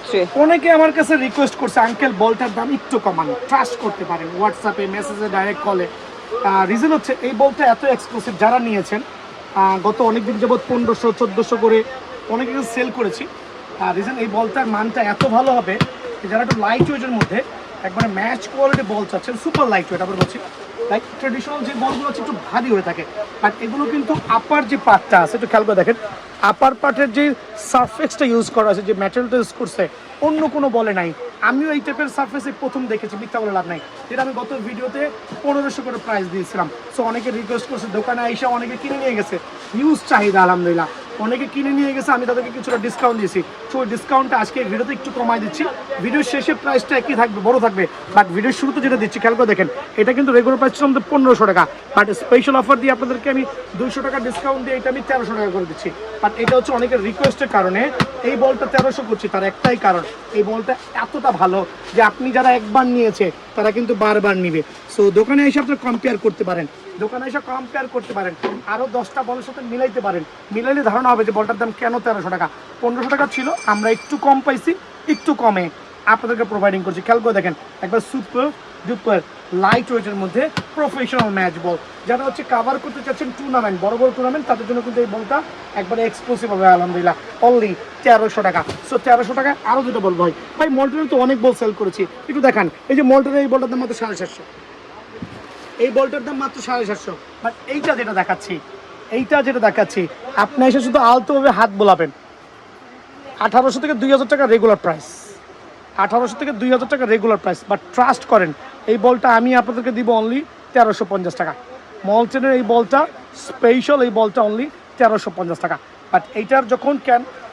ক্ষেত্রে? অনেকে আমার কাছে রিকোয়েস্ট করছে আঙ্কেল বলটার দাম একটু কমান, ট্রাস্ট করতে পারেন হোয়াটসঅ্যাপে মেসেজে ডাইরেক্ট কলে। রিজন হচ্ছে এই বলটা এত এক্সক্লুসিভ, যারা নিয়েছেন গত অনেকদিন যাবৎ 1500-1400 করে অনেকে সেল করেছি। রিজন এই বলটার মানটা এত ভালো হবে যারা একটু লাইট ওয়েটের মধ্যে একবারে ম্যাচ কোয়ালিটি বল চাচ্ছেন, সুপার লাইট ওয়েট আবার বলছি। লাইক ট্রেডিশনাল যে বলগুলো আছে একটু ভারী হয়ে থাকে, বাট এগুলো কিন্তু আপার যে পার্টটা আছে একটু খেয়াল করে দেখেন, আপার পার্টের যে সারফেসটা ইউজ করা আছে, যে ম্যাটেরিয়ালটা ইউজ করছে অন্য কোনো বলে নাই। আমিও এই টাইপের সারফেসে প্রথম দেখেছি, মিথ্যা বলে লাভ নাই, যেটা আমি গত ভিডিওতে 1500 করে প্রাইস দিয়েছিলাম। সো অনেকে রিকোয়েস্ট করছে, দোকানে এসে অনেকে কিনে নিয়ে গেছে, হিউজ চাহিদা আলহামদুলিল্লাহ, অনেকে কিনে নিয়ে গেছে, আমি তাদেরকে কিছুটা ডিসকাউন্ট দিয়েছি। সো ওই ডিসকাউন্টটা আজকে ভিডিওতে একটু কমাই দিচ্ছি। ভিডিওর শেষে প্রাইসটা একই থাকবে, বড় থাকবে, বাট ভিডিওর শুরুতে যেটা দিচ্ছি খেয়াল করে দেখেন, এটা কিন্তু রেগুলার প্রাইস ছিল আমাদের 1500 টাকা, বাট স্পেশাল অফার দিয়ে আপনাদেরকে আমি 200 টাকা ডিসকাউন্ট দিয়ে এটা আমি 1300 টাকা করে দিচ্ছি। বাট এটা হচ্ছে অনেকের রিকোয়েস্টের কারণে এই বলটা 1300 করছি, তার একটাই কারণ এই বলটা এতটা ভালো যে আপনি যারা একবার নিয়েছে তারা কিন্তু বারবার নিবে। সো দোকানে এসে আপনারা কম্পেয়ার করতে পারেন, দোকানে এসে কম্পেয়ার করতে পারেন, আরও 10টা বলের সাথে মিলাইতে পারেন, মিলাইলে ধারণা হবে যে বলটার দাম কেন 1300 টাকা। 1500 টাকা ছিল, আমরা একটু কম পাইছি, একটু কমে আপনাদেরকে প্রোভাইডিং করছি। খেয়াল করে দেখেন, একবার সুপার ডুপার লাইট ওয়েটের মধ্যে প্রফেশনাল ম্যাচ বল, যারা হচ্ছে কাভার করতে চাচ্ছেন টুর্নামেন্ট, বড় বড় টুর্নামেন্ট, তাদের জন্য কিন্তু এই বলটা একবারে এক্সক্লুসিভ হবে আলহামদুলিল্লাহ, অনলি 1300 টাকা। সো 1300 টাকায় আরও দুটো বল ভাই মল্টনের তো অনেক বল সেল করেছি, একটু দেখান। এই যে মল্টনের এই বলটার দাম মাত্র 750, এই বলটার দাম মাত্র 750। বাট এইটা যেটা দেখাচ্ছি আপনি এসে শুধু আলতোভাবে হাত বোলাবেন, 1800 থেকে 2000 টাকা রেগুলার প্রাইস, 1800 থেকে 2000 টাকা রেগুলার প্রাইস। বাট ট্রাস্ট করেন এই বলটা আমি আপনাদেরকে দিব অনলি 1350 টাকা। মলটেনের এই বলটা স্পেশাল, এই বলটা অনলি 1350 টাকা। বাট এইটার যখন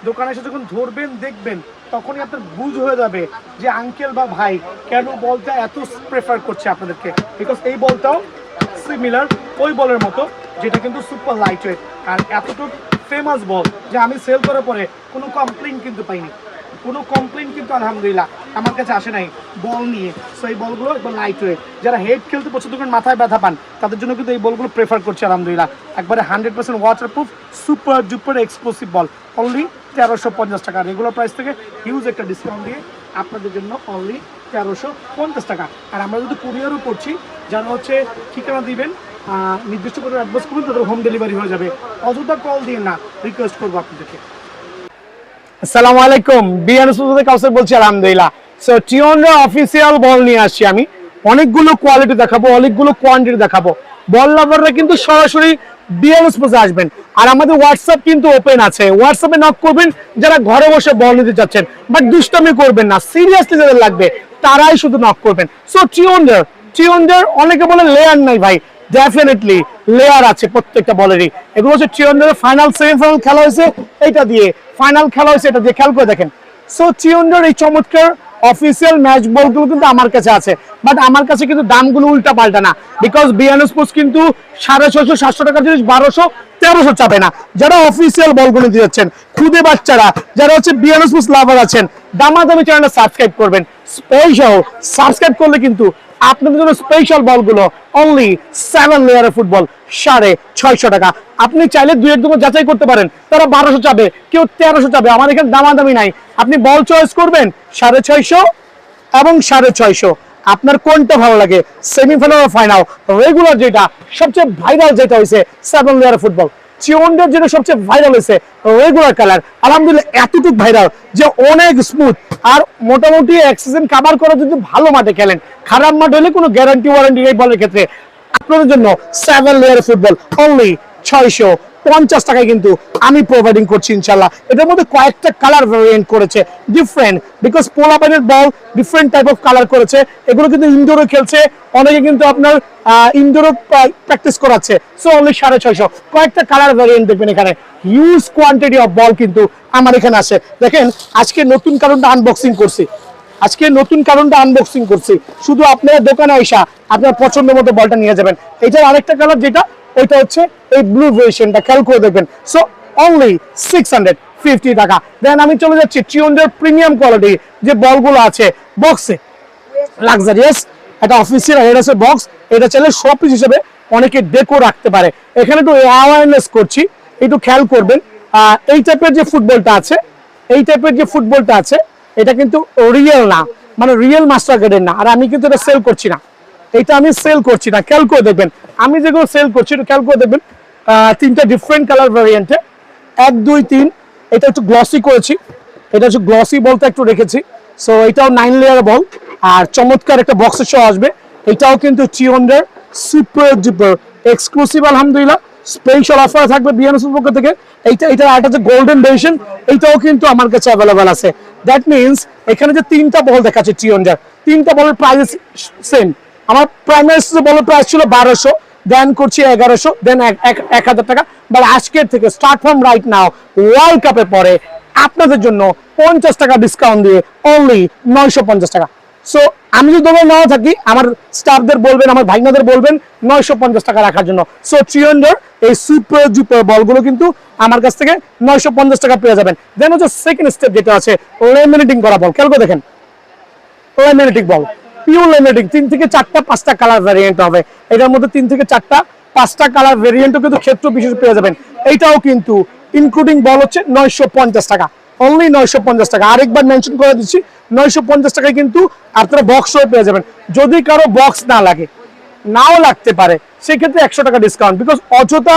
দোকানে এসে যখন ধরবেন দেখবেন, তখনই আপনার বুঝ হয়ে যাবে যে আঙ্কেল বা ভাই কেন বলটা এত প্রেফার করছে আপনাদেরকে। বিকজ এই বলটাও সিমিলার ওই বলের মতো, যেটা কিন্তু সুপার লাইট ওয়েট আর এতটুকু ফেমাস বল যে আমি সেল করার পরে কোনো কমপ্লেন কিন্তু পাইনি, কোনো কমপ্লেন কিন্তু আলহামদুলিল্লাহ আমার কাছে আসে নাই বল নিয়ে। সো এই বলগুলো একবার লাইট ওয়েট, যারা হেড খেলতে পছন্দ করেন, মাথায় ব্যথা পান, তাদের জন্য কিন্তু এই বলগুলো প্রেফার করছে আলহামদুলিল্লাহ। একবারে 100% ওয়াটারপ্রুফ সুপার ডুপার এক্সক্লুসিভ বল, অনলি 1350 টাকা। রেগুলার প্রাইস থেকে হিউজ একটা ডিসকাউন্ট দিয়ে আপনাদের জন্য অনলি 1350 টাকা। আর আমরা যদি কুরিয়ারও করছি, যারা হচ্ছে ঠিকানা দিবেন, নির্দিষ্ট করে অ্যাডভান্স করবেন, তাদের হোম ডেলিভারি হয়ে যাবে। অযথা কল দিয়ে না, রিকোয়েস্ট করবো আপনাদেরকে। আসসালামু আলাইকুম, কাউসার বলছি আলহামদুলিল্লাহ। সো টিওনরা অফিসিয়াল বল নিয়ে আসছি আমি, অনেকগুলো কোয়ালিটি দেখাবো, অনেকগুলো কোয়ান্টিটি দেখাবো। বল লাভাররা কিন্তু সরাসরি বিএন স্পোর্টসে আসবেন, আর আমাদের হোয়াটসঅ্যাপ কিন্তু ওপেন আছে, হোয়াটসঅ্যাপে নক করবেন যারা ঘরে বসে বল নিতে চাচ্ছেন, বাট দুষ্টামি করবেন না, সিরিয়াসলি যাদের লাগবে তারাই শুধু নক করবেন। সো টিওনজার অনেকে বলে লেয়ার নাই ভাই, ডেফিনেটলি লেয়ার আছে প্রত্যেকটা বলেরই। এগুলো হচ্ছে টিওনজারের ফাইনাল সেমিফাইনাল খেলা হয়েছে এটা দিয়ে, ফাইনাল খেলা হয়েছে এটা দিয়ে, খেয়াল করে দেখেন। সো টিওনজার এই চমৎকার অফিসিয়াল ম্যাচ বলগুলো কিন্তু আমার কাছে আছে, বাট আমার কাছে কিন্তু দামগুলো উল্টা পাল্টা না, বিকজ বিএন স্পোর্টস কিন্তু 650-700 টাকার জিনিস 1200-1300 চাবে না। যারা অফিসিয়াল বলগুলো দিয়ে যাচ্ছেন, খুদে বাচ্চারা যারা হচ্ছে বিএন স্পোর্টস লাভার আছেন, দামাদামি চ্যানেলটা সাবস্ক্রাইব করবেন, স্পেশাল সাবস্ক্রাইব করলে কিন্তু আপনাদের জন্য স্পেশাল বলগুলো অনলি 7 লেয়ারের ফুটবল 650 টাকা। আপনি চাইলে দুই একদম যাচাই করতে পারেন, তারা 1200 চাবে, কেউ 1300 চাবে, আমার এখানে দামাদামি নাই। আপনি বল চয়েস করবেন 650 এবং 650, আপনার কোনটা ভালো লাগে, সেমিফাইনাল ও ফাইনাল, রেগুলার যেটা সবচেয়ে ভাইরাল যেটা হয়েছে 7 লেয়ারের ফুটবল, চিওন্ডার যেটা সবচেয়ে ভাইরাল হয়েছে রেগুলার কালার, আলহামদুলিল্লাহ এতটুকু ভাইরাল যে অনেক স্মুথ। আর মোটামুটি এক সিজন কাভার করে যদি ভালো মাঠে খেলেন, খারাপ মাঠ হলে কোনো গ্যারান্টি ওয়ারেন্টি এই বলের ক্ষেত্রে আপনাদের জন্য 7 লেয়ার ফুটবল অনলি 650 টাকায় কিন্তু আমি প্রোভাইডিং করছি ইনশাল্লাহ। এটার মধ্যে কয়েকটা কালার ভেরিয়েন্ট করেছে ডিফারেন্ট, বিকজ পোলাপাইনের ball different type of colour করেছে। এগুলো কিন্তু ইনডোরে খেলছে, অনেকে কিন্তু আপনার ইনডোরে প্র্যাকটিস করাচ্ছে। সো অনলি 650, কয়েকটা কালার ভেরিয়েন্ট দেখবেন এখানে, হিউজ কোয়ান্টিটি অফ বল কিন্তু আমার এখানে আসে। দেখেন আজকে নতুন কারণটা আনবক্সিং করছি, শুধু আপনারা দোকানে আইসা আপনার পছন্দ মতো বলটা নিয়ে যাবেন। এটার আরেকটা কালার যেটা, ওইটা হচ্ছে এই ব্লু ভেরিয়েশনটা, খেয়াল করে দেখবেন। সো অনলি 650 টাকা। দেন আমি চলে যাচ্ছি টিওনজার প্রিমিয়াম কোয়ালিটি যে বলগুলো আছে বক্সে, লাক্সারিয়াস একটা অফিসিয়াল হেডাসের বক্স, এটা চাইলে শো পিস হিসেবে অনেকে ডেকো রাখতে পারে। এখানে একটু অ্যাওয়ারনেস করছি, একটু খেয়াল করবেন। এই টাইপের যে ফুটবলটা আছে এটা কিন্তু রিয়েল না, মানে রিয়েল মাস্টার গ্রেডের না। আর আমি কিন্তু এটা সেল করছি না, এটা আমি সেল করছি না। খেয়াল করে দেখবেন আমি যেগুলো সেল করছি, এটা খেয়াল করে দেখবেন তিনটা ডিফারেন্ট কালার ভ্যারিয়েন্টে, 1 2 3। এটা একটু গ্লসি করেছি, এটা হচ্ছে গ্লসি বলতে একটু রেখেছি। সো এটাও 9 লেয়ার বল, আর চমৎকার একটা বক্সের সহ আসবে। এটাও কিন্তু চিওন্ডার সুপার ডুপার এক্সক্লুসিভ আলহামদুলিল্লাহ, স্পেশাল অফার থাকবে বিএনএস পক্ষ থেকে। এটা একটা যে গোল্ডেন ভেরিয়েশন, এটাও কিন্তু আমার কাছে অ্যাভেলেবেল আছে। দ্যাট মিনস এখানে যে তিনটা বল দেখাচ্ছে চিওন্ডার, তিনটা বলের প্রাইস সেম। আমার প্রাইমারি বলের প্রাইস ছিল 1200, দেন করছি 1100, দেন 1000 টাকা। বাট আজকের থেকে start from right now, world কাপের পরে আপনাদের জন্য 50 টাকা ডিসকাউন্ট দিয়ে অনলি 950 টাকা। সো আমি যদি দোকানে নাও থাকি, আমার স্টাফদের বলবেন, আমার ভাইনাদের বলবেন 950 টাকা রাখার জন্য। সো চিওন্ডার এই সুপার ডুপার বলগুলো কিন্তু আমার কাছ থেকে 950 টাকা পেয়ে যাবেন। দেন হচ্ছে সেকেন্ড স্টেপ যেটা আছে লেমিনেটিং করা বল। খেয়াল করে দেখেন, লেমিনেটিং বল, পিওর লেমিনেটিং, 3 থেকে 4টা 5টা কালার ভ্যারিয়েন্ট হবে। এটার মধ্যে 3 থেকে 4টা 5টা কালার ভ্যারিয়েন্টও কিন্তু ক্ষেত্র বিশেষ পেয়ে যাবেন। এইটাও কিন্তু ইনক্লুডিং বল হচ্ছে 950 টাকা, অনলি 950 টাকা। আরেকবার মেনশন করে দিচ্ছি, 950 টাকায় কিন্তু আপনারা বক্সও পেয়ে যাবেন। যদি কারো বক্স না লাগে, নাও লাগতে পারে, সেক্ষেত্রে 100 টাকা ডিসকাউন্ট। বিকজ অযথা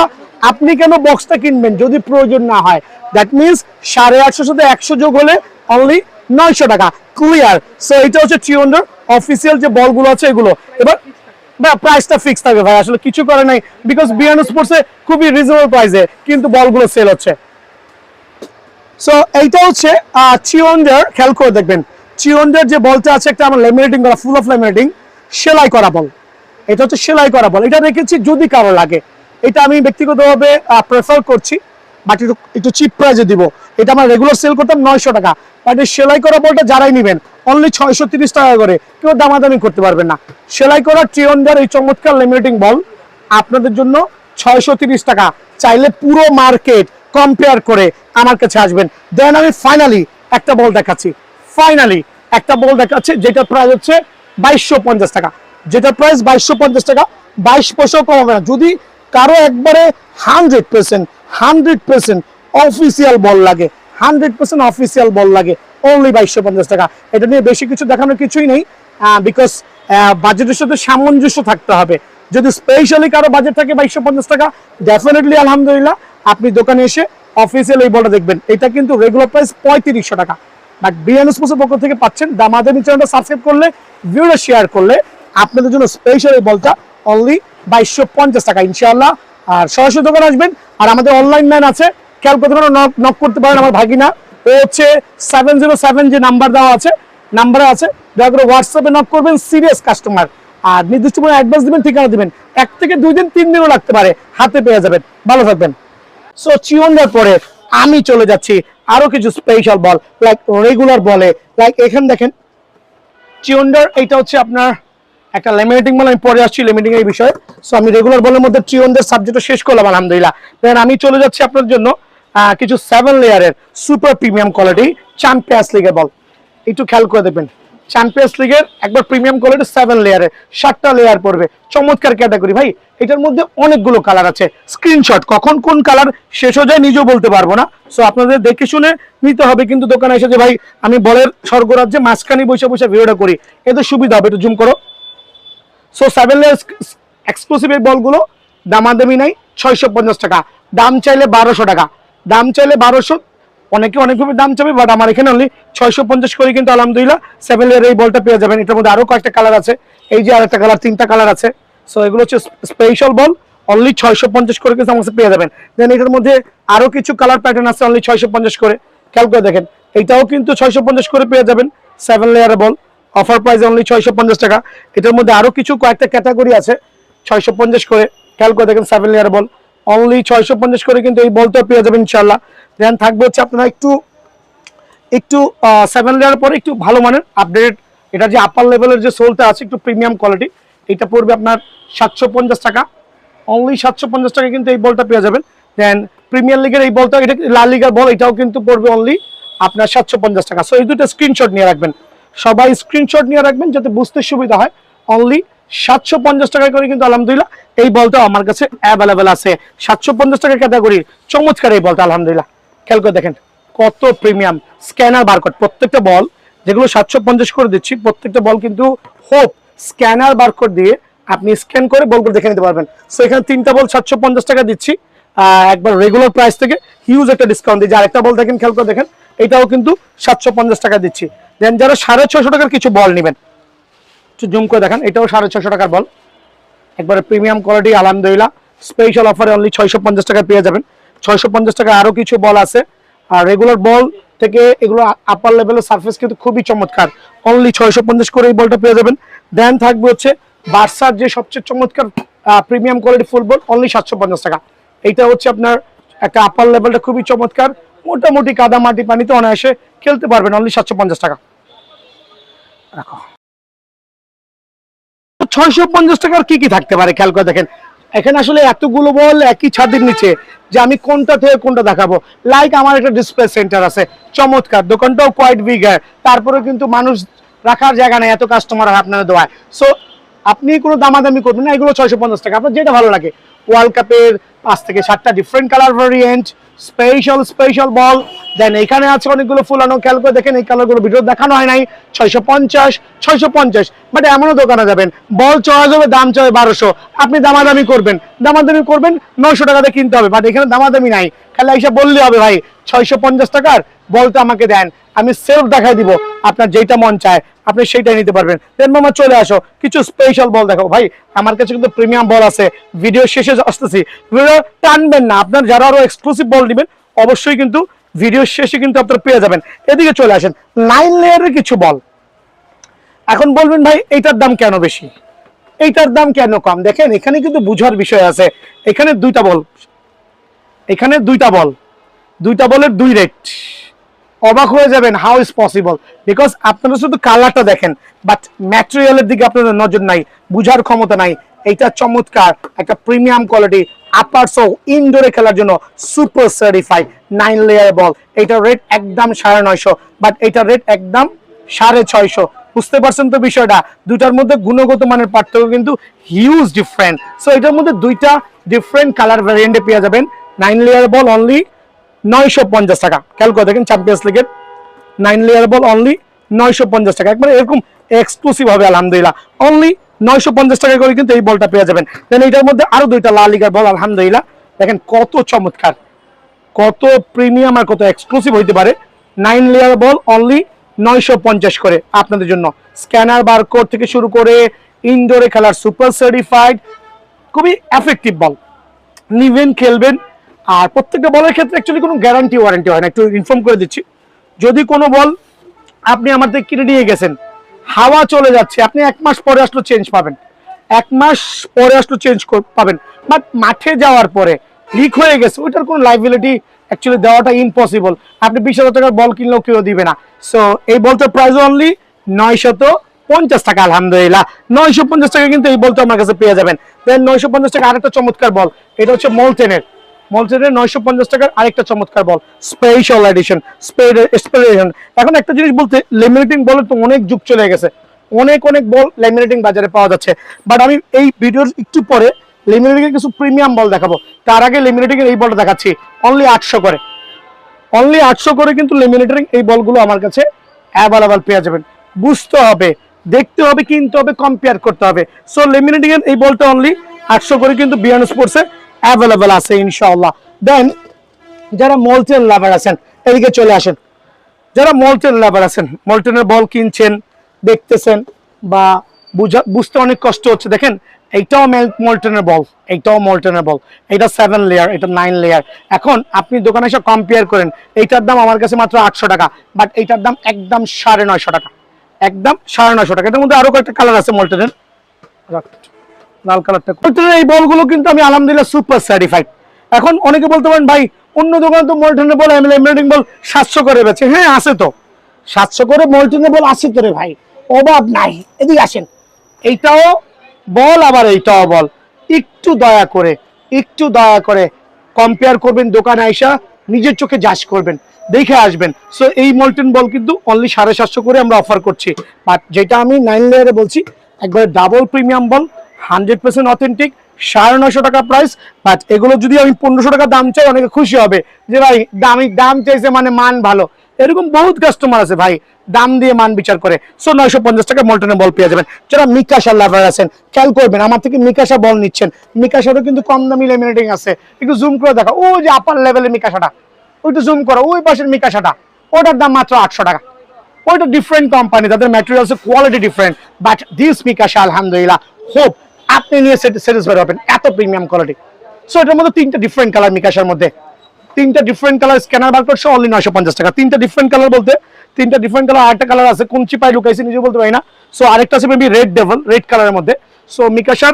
আপনি কেন বক্সটা কিনবেন যদি প্রয়োজন না হয়? দ্যাট মিনস 850 সাথে 100 যোগ হলে অনলি 900 টাকা, ক্লিয়ার। সো এটা হচ্ছে চিওন্ডার অফিসিয়াল যে বলগুলো আছে এগুলো। এবার প্রাইসটা ফিক্স থাকবে ভাই, আসলে কিছু করে নাই, বিকজ বিয়ানো স্পোর্টসে খুবই রিজনেবল প্রাইসে কিন্তু বলগুলো সেল হচ্ছে। সো এইটা হচ্ছে চিওন্ডার। খেয়াল করে দেখবেন চিওন্ডার যে বলটা আছে, একটা আমার লেমিনেটিং করা, ফুল অফ লেমিনেটিং, সেলাই করা বল। এটা হচ্ছে সেলাই করা বল, এটা রেখেছি যদি কারো লাগে। এটা আমি ব্যক্তিগতভাবে প্রেফার করছি, বাট একটু চিপ প্রাইসে দিব। এটা আমার রেগুলার সেল করতাম 900 টাকা, বাট এই সেলাই করা বলটা যারাই নেবেন অনলি 630 টাকা করে, কেউ দামাদামি করতে পারবেন না। সেলাই করা চিওন্ডার এই চমৎকার লেমিনেটিং বল আপনাদের জন্য 630 টাকা। চাইলে পুরো মার্কেট কম্পেয়ার করে আমার কাছে আসবেন। দেন আমি ফাইনালি একটা বল দেখাচ্ছি, যেটা প্রাইস হচ্ছে 2250 টাকা, যেটা প্রাইস 2250 টাকা, 22 পয়সাও কম হবে না। যদি কারো একবারে 100% অফিসিয়াল বল লাগে, 100% অফিসিয়াল বল লাগে, অনলি 2250 টাকা। এটা নিয়ে বেশি কিছু দেখানোর কিছুই নেই, বিকজ বাজেটের সাথে সামঞ্জস্য থাকতে হবে। যদি স্পেশালি কারো বাজেট থাকে 2250 টাকা, ডেফিনেটলি আলহামদুলিল্লাহ আপনি দোকানে এসে অফিসিয়াল এই বলটা দেখবেন। এটা কিন্তু রেগুলার প্রাইস 3500 টাকা, বাট বিএন স্পোর্টসের পক্ষ থেকে পাচ্ছেন। দামাদামি চ্যানেলটা সাবস্ক্রাইব করলে, ভিডিওটা শেয়ার করলে আপনাদের জন্য স্পেশাল এই বলটা অনলি 2250 টাকা ইনশাআল্লাহ। আর সরাসরি দোকানে আসবেন। আর আমাদের অনলাইন ম্যান আছে, খেয়াল করতে পারেন, নক করতে পারেন। আমার ভাগিনা ও হচ্ছে 707 যে নাম্বার দেওয়া আছে, নাম্বারে আছে, দয়া করে হোয়াটসঅ্যাপে নক করবেন, সিরিয়াস কাস্টমার। আর নির্দিষ্ট পরিমাণ অ্যাডভান্স দিবেন, ঠিকানা দিবেন, 1 থেকে 2 দিন 3 দিনও লাগতে পারে, হাতে পেয়ে যাবেন। ভালো থাকবেন। সো চিওন্ডার পরে আমি চলে যাচ্ছি আরো কিছু স্পেশাল বল, লাইক রেগুলার বলে। লাইক এখানে দেখেন চিওন্ডার, এইটা হচ্ছে আপনার একটা লেমিনেটিং বল। আমি পরে আসছি লেমিনেটিং এর বিষয়ে। সো আমি রেগুলার বলের মধ্যে চিওন্ডার সাবজেক্টটা শেষ করলাম আলহামদুলিল্লাহ। দেন আমি চলে যাচ্ছি আপনার জন্য কিছু 7 লেয়ারের সুপার প্রিমিয়াম কোয়ালিটি চ্যাম্পিয়ন্স লিগের বল। একটু খেয়াল করে দেখবেন, চ্যাম্পিয়ন্স লিগের একবার প্রিমিয়াম কোয়ালিটি 7 লেয়ারের, 7টা লেয়ার পড়বে, চমৎকার ক্যাটাগরি ভাই। এটার মধ্যে অনেকগুলো কালার আছে, স্ক্রিনশট কখন কোন কালার শেষ হয়ে যায় নিজেও বলতে পারবো না। সো আপনাদের দেখে শুনে নিতে হবে, কিন্তু দোকানে এসে যে ভাই আমি বলের স্বর্গরাজ্যে মাঝখানে বসে বসে ভিডিওটা করি, এতে সুবিধা হবে। একটু জুম করো। সো 7 লেয়ার এক্সক্লুসিভ এই বলগুলো দামাদামি নাই, 650 টাকা, দাম চাইলে 1200 টাকা, দাম চাইলে 1200। অনেকে অনেকভাবে দাম চাবে, বাট আমার এখানে অনলি 650 করে কিন্তু আলহামদুলিল্লাহ 7 লেয়ার এই বলটা পেয়ে যাবেন। এটার মধ্যে আরো কয়েকটা কালার আছে, এই যে আরেকটা কালার, 3টা কালার আছে। সো এগুলো হচ্ছে স্পেশাল বল, অনলি 650 করে কিন্তু আমার কাছে পেয়ে যাবেন। দেন এটার মধ্যে আরো কিছু কালার প্যাটার্ন আছে, অনলি 650 করে। খেয়াল করে দেখেন, এটাও কিন্তু 650 করে পেয়ে যাবেন, 7 লেয়ারের বল, অফার প্রাইস অনলি 650 টাকা। এটার মধ্যে আরো কিছু কয়েকটা ক্যাটাগরি আছে, 650 করে। খেয়াল করে দেখেন 7 লেয়ার বল, অনলি 650 করে কিন্তু এই বলটা পেয়ে যাবেন ইনশাআল্লাহ। দেন থাকবে হচ্ছে আপনারা একটু 7 লেয়ার পরে একটু ভালো মানের আপডেট, এটা যে আপার লেভেলের যে সোলটা আছে একটু প্রিমিয়াম কোয়ালিটি, এটা পড়বে আপনার 750 টাকা, অনলি 750 টাকা কিন্তু এই বলটা পেয়ে যাবেন। দেন প্রিমিয়ার লিগের এই বলটা, এটা লা লিগার বল, এটাও কিন্তু পড়বে অনলি আপনার 750 টাকা। সো এই দুটো স্ক্রিনশট নিয়ে রাখবেন, সবাই স্ক্রিনশট নিয়ে রাখবেন যাতে বুঝতে সুবিধা হয়। অনলি 750 টাকা করে কিন্তু আলহামদুলিল্লাহ এই বলটা আমার কাছে অ্যাভেলেবেল আছে। 750 টাকা ক্যাটাগরির চমৎকার এই বলটা আলহামদুলিল্লাহ। খেয়াল করে দেখেন কত প্রিমিয়াম, স্ক্যানার বারকোড, প্রত্যেকটা বল যেগুলো 750 করে দিচ্ছি, প্রত্যেকটা বল কিন্তু হোপ স্ক্যানার বারকোড দিয়ে আপনি স্ক্যান করে বলগুলো দেখে নিতে পারবেন। সো এখানে 3টা বল 750 টাকা দিচ্ছি, একবার রেগুলার প্রাইস থেকে হিউজ একটা ডিসকাউন্ট দিচ্ছি। আরেকটা বল দেখেন, খেয়াল করে দেখেন, এটাও কিন্তু 750 টাকা দিচ্ছি। দেন যারা 650 টাকার কিছু বল নেবেন, একটু জুম করে দেখেন, এটাও 650 টাকার বল, একবারে প্রিমিয়াম কোয়ালিটি আলহামদুলিল্লাহ। স্পেশাল অফারে অনলি 650 টাকা পেয়ে যাবেন। 650 টাকা আরো কিছু বল আছে, আর রেগুলার বল থেকে এগুলো আপার লেভেলের সারফেস কিন্তু খুবই চমৎকার, অনলি 650 করে এই বলটা পেয়ে যাবেন। দেন থাকবে হচ্ছে বার্সার যে সবচেয়ে চমৎকার প্রিমিয়াম কোয়ালিটি ফুল বল, অনলি 750 টাকা। এইটা হচ্ছে আপনার একটা আপার লেভেলটা খুবই চমৎকার, মোটামুটি কাদা মাটি পানিতে অনায়াসে খেলতে পারবেন, অনলি 750 টাকা। রাখো 650 টাকার কি কি থাকতে পারে খেয়াল করে দেখেন, এখানে আসলে এতগুলো বল একই ছাদের নিচে যে আমি কোনটা থেকে কোনটা দেখাবো। লাইক আমার একটা ডিসপ্লে সেন্টার আছে, চমৎকার, দোকানটাও কোয়াইট বিগার, তারপরে কিন্তু মানুষ রাখার জায়গা নেই, এত কাস্টমার আপনার দোয়ায়। সো আপনি কোনো দামাদামি করবেন না, এগুলো 650 টাকা, আপনার যেটা ভালো লাগে। ওয়ার্ল্ড কাপের 5 থেকে 7টা ডিফারেন্ট কালার ভেরিয়েন্ট, স্পেশাল বল। দেন এখানে আছে অনেকগুলো ফুলানো, খেয়াল করে দেখেন এই কালারগুলো ভিডিও দেখানো হয় নাই। 650 বাট এমনও দোকানে যাবেন বল চড়া যাবে, দাম চড়ে 1200, আপনি দামাদামি করবেন 900 টাকাতে কিনতে হবে, বাট এখানে দামাদামি নাই, খালি এসে বললে হবে ভাই 650 টাকার বলটা আমাকে দেন, আমি সেলফ দেখাই দিব, আপনার যেটা মন চায় আপনি সেইটাই নিতে পারবেন। দেন মামা চলে আসো, কিছু স্পেশাল বল দেখাবো। ভাই আমার কাছে কিন্তু প্রিমিয়াম বল আছে, ভিডিও শেষে আসতেছি, ভিডিও টানবেন না, আপনার যারা আরো এক্সক্লুসিভ বল নেবেন অবশ্যই কিন্তু ভিডিও শেষে কিন্তু আপনারা পেয়ে যাবেন। এদিকে চলে আসেন, 9 লেয়ারের কিছু বল। এখন বলবেন ভাই এইটার দাম কেন বেশি, এইটার দাম কেন কম? দেখেন এখানে কিন্তু বুঝার বিষয় আছে। এখানে দুইটা বল, এখানে দুইটা বলের দুই রেট, অবাক হয়ে যাবেন হাউ ইজ পসিবল, বিকজ আপনারা শুধু কালারটা দেখেন বাট ম্যাটেরিয়ালের দিকে আপনাদের নজর নাই, বুঝার ক্ষমতা নাই। এইটা চমৎকার একটা প্রিমিয়াম কোয়ালিটি আপার সো ইনডোরে খেলার জন্য সুপার সার্টিফাইড 9 লেয়ার বল। এইটার রেট একদম 950, বাট এইটার রেট একদম 650। বুঝতে পারছেন তো বিষয়টা, দুটার মধ্যে গুণগত মানের পার্থক্য কিন্তু হিউজ ডিফারেন্ট। সো এটার মধ্যে দুইটা ডিফারেন্ট কালার ভ্যারিয়েন্টে পেয়ে যাবেন। 9 লেয়ার বল অনলি 950 টাকা। খেয়াল করে দেখেন চ্যাম্পিয়ন্স লিগের 9 লেয়ার বল অনলি 950 টাকা, একবার এরকম এক্সক্লুসিভ হবে আলহামদুলিল্লাহ, অনলি 950 টাকা করে কিন্তু এই বলটা পেয়ে যাবেন। দেন এইটার মধ্যে আরো দুইটা লা লিগার বল, আলহামদুলিল্লাহ দেখেন কত চমৎকার, কত প্রিমিয়াম আর কত এক্সক্লুসিভ হইতে পারে। 9 লেয়ার বল অনলি 950 করে আপনাদের জন্য। স্ক্যানার বারকোড থেকে শুরু করে ইনডোরে খেলার সুপার সার্টিফাইড, খুবই এফেক্টিভ বল, নিবেন খেলবেন। আর প্রত্যেকটা বলের ক্ষেত্রে অ্যাকচুয়ালি কোনো গ্যারান্টি ওয়ারেন্টি হয় না, একটু ইনফর্ম করে দিচ্ছি। যদি কোনো বল আপনি আমার থেকে কিনে নিয়ে গেছেন, হাওয়া চলে যাচ্ছে, আপনি 1 মাস পরে আসলো চেঞ্জ পাবেন, 1 মাস পরে আসলো চেঞ্জ পাবেন, বাট মাঠে যাওয়ার পরে লিক হয়ে গেছে, ওইটার কোনো লাইবিলিটি অ্যাকচুয়ালি দেওয়াটা ইম্পসিবল। আপনি 20,000 টাকার বল কিনলেও কেউ দিবে না। সো এই বলটার প্রাইস অনলি 950 টাকা, আলহামদুলিল্লাহ 950 টাকা কিন্তু এই বলটা আমার কাছে পেয়ে যাবেন। দেন 950 টাকা আরেকটা চমৎকার বল, এটা হচ্ছে মলটেনের 950 টাকার আরেকটা চমৎকার বল, স্পেশাল এডিশন স্পেশাল। এখন একটা জিনিস বলতে, লেমিনেটিং বলের তো অনেক যুগ চলে গেছে, অনেক বল লেমিনেটিং বাজারে পাওয়া যাচ্ছে, বাট আমি এই ভিডিওর একটু পরে লেমিনেটিং এর কিছু প্রিমিয়াম বল দেখাবো। তার আগে লেমিনেটিং এর এই বলটা দেখাচ্ছি অনলি 800 করে, অনলি 800 করে কিন্তু লেমিনেটিং এই বলগুলো আমার কাছে অ্যাভেলেবল পেয়ে যাবেন। বুঝতে হবে, দেখতে হবে, কিনতে হবে, কম্পেয়ার করতে হবে। সো লেমিনেটিং এর এই বলটা অনলি 800 করে কিন্তু বিয়ান স্পোর্টসে অ্যাভেলেবল আছে ইনশাআল্লাহ। দেন যারা মলটেন লাভার আছেন এদিকে চলে আসেন, যারা মলটেন লাভার আছেন, মলটেনের বল কিনছেন, দেখতেছেন বা বুঝতে অনেক কষ্ট হচ্ছে, দেখেন এইটাও মলটেনের বল, এইটাও মলটেনের বল, এটা 7 লেয়ার, এটা 9 লেয়ার। এখন আপনি দোকানে এসে কম্পেয়ার করেন, এইটার দাম আমার কাছে মাত্র 800 টাকা, বাট এইটার দাম একদম 950 টাকা, একদম 950 টাকা। এটার মধ্যে আরো কয়েকটা কালার আছে মলটেনের, লাল কালারটা। এই বলগুলো কিন্তু আমি আলহামদুলিল্লাহ সুপার সার্টিফাইড। এখন অনেকে বলতে পারেন ভাই অন্য দোকানে তো মলটেনের বল লেমিনেটিং বল 700 করে বেচে। হ্যাঁ আছে তো, 700 করে মলটেনের বল আছে তো রে ভাই, অভাব নাই। এদিকে আসেন, এইটাও বল আবার এইটাও বল, একটু দয়া করে কম্পেয়ার করবেন, দোকানে আইসা নিজের চোখে যাচ করবেন, দেখে আসবেন। সো এই মলটেন বল কিন্তু অনলি 750 করে আমরা অফার করছি, বাট যেটা আমি 9 লেয়ারে বলছি একবারে ডাবল প্রিমিয়াম বল, 100% অথেন্টিক, 950 টাকা প্রাইস। বাট এগুলো যদি আমি 1500 টাকা দাম চাই অনেকে খুশি হবে যে ভাই দাম চাইছে মানে মান ভালো, এরকম বহুত কাস্টমার আছে ভাই, দাম দিয়ে মান বিচার করে। সো 950 টাকা মল্টনের বল পেয়ে যাবেন। যারা মিকাশা লাভার আছেন খেয়াল করবেন, আমার থেকে মিকাশা বল নিচ্ছেন, মিকাশারও কিন্তু কম দামি লেমিনেটিং আছে। একটু জুম করে দেখো, ওই যে আপার লেভেলের মিকাশাটা, ওইটা জুম করো, ওই পাশের মিকাশাটা, ওটার দাম মাত্র 800 টাকা। ওইটা ডিফারেন্ট কোম্পানি, তাদের materials quality different, but this Mikasa আলহামদুলিল্লাহ হোপ আপনি নিয়ে স্যাটিসফাইড হবেন, এত প্রিমিয়াম কোয়ালিটি। সো এটার মধ্যে 3টা ডিফারেন্ট কালার, মিকাশার মধ্যে 3টা ডিফারেন্ট কালার, স্ক্যানার বার করছে অনলি 950 টাকা। 3টা ডিফারেন্ট কালার বলতে 3টা ডিফারেন্ট কালার, আরেকটা কালার আছে কোন চিপাই লুকাইছে নিজে বলতে পারি না। সো আরেকটা আছে মেবি রেড ডেভেল, রেড কালারের মধ্যে। সো মিকাশার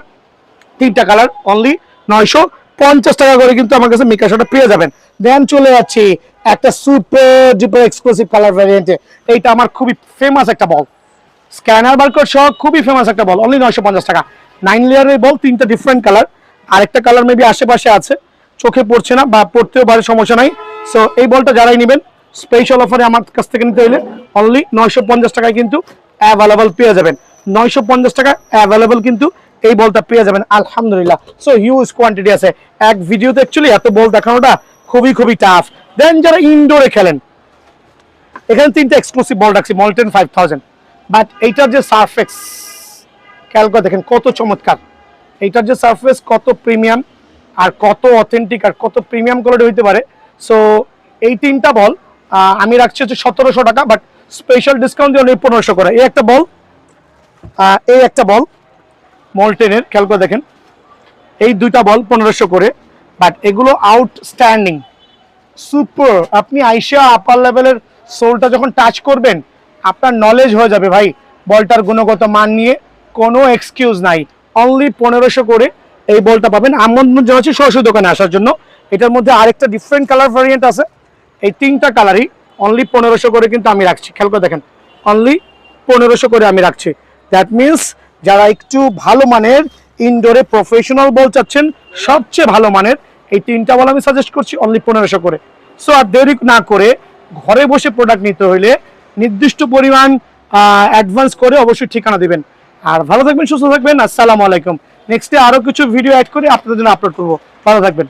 3টা কালার অনলি 950 টাকা করে কিন্তু আমার কাছে মিকাশাটা পেয়ে যাবেন। দেন চলে যাচ্ছি একটা সুপার ডুপার এক্সক্লুসিভ কালার ভ্যারিয়েন্টে। এইটা আমার খুবই ফেমাস একটা বল, স্ক্যানার বারকোড সহ খুবই ফেমাস একটা বল, অনলি 950 টাকা। 9 লেয়ারের বল, 3টা ডিফারেন্ট কালার, আরেকটা কালার মেবি আশেপাশে আছে, চোখে পড়ছে না বা পড়তেও পারে, সমস্যা নাই। সো এই বলটা যারাই নেবেন স্পেশাল অফারে আমার কাছ থেকে নিতে হলে অনলি 950 টাকায় কিন্তু অ্যাভেলেবল পেয়ে যাবেন। 950 টাকা অ্যাভেলেবল কিন্তু এই বলটা পেয়ে যাবেন আলহামদুলিল্লাহ। সো হিউজ কোয়ান্টিটি আছে, এক ভিডিওতে অ্যাকচুয়ালি এত বল দেখানোটা খুবই খুবই টাফ। দেন যারা ইনডোরে খেলেন, এখানে 3টা এক্সক্লুসিভ বল রাখছি মল্টেন 5000, বাট এইটার যে সারফেস খেয়াল করে দেখেন কত চমৎকার, এইটার যে সারফেস কত প্রিমিয়াম আর কত অথেন্টিক আর কত প্রিমিয়াম কোয়ালিটি হইতে পারে। সো এই 3টা বল আমি রাখছি হচ্ছে 1700 টাকা, বাট স্পেশাল ডিসকাউন্ট দিয়ে 1500 করে। এই একটা বল, এই একটা বল মল্টেনের, খেয়াল করে দেখেন এই 2টা বল 1500 করে, বাট এগুলো আউটস্ট্যান্ডিং সুপার। আপনি আইসা আপার লেভেলের সোলটা যখন টাচ করবেন আপনার নলেজ হয়ে যাবে ভাই বলটার গুণগত মান নিয়ে কোনো এক্সকিউজ নাই। অনলি 1500 করে এই বলটা পাবেন। আমন্ত্রণ জানাচ্ছি সরাসরি দোকানে আসার জন্য। এটার মধ্যে আরেকটা ডিফারেন্ট কালার ভ্যারিয়েন্ট আছে, এই 3টা কালারই অনলি 1500 করে কিন্তু আমি রাখছি। খেয়াল করে দেখেন অনলি 1500 করে আমি রাখছি। দ্যাট মিনস যারা একটু ভালো মানের ইনডোরে প্রফেশনাল বল চাচ্ছেন, সবচেয়ে ভালো মানের এই 3টা বল আমি সাজেস্ট করছি অনলি 1500 করে। সো আর দেরি না করে ঘরে বসে প্রোডাক্ট নিতে হইলে নির্দিষ্ট পরিমাণ অ্যাডভান্স করে অবশ্যই ঠিকানা দিবেন। আর ভালো থাকবেন, সুস্থ থাকবেন। আসসালামু আলাইকুম। নেক্সটে আরো কিছু ভিডিও অ্যাড করে আপনাদের জন্য আপলোড করবো। ভালো থাকবেন।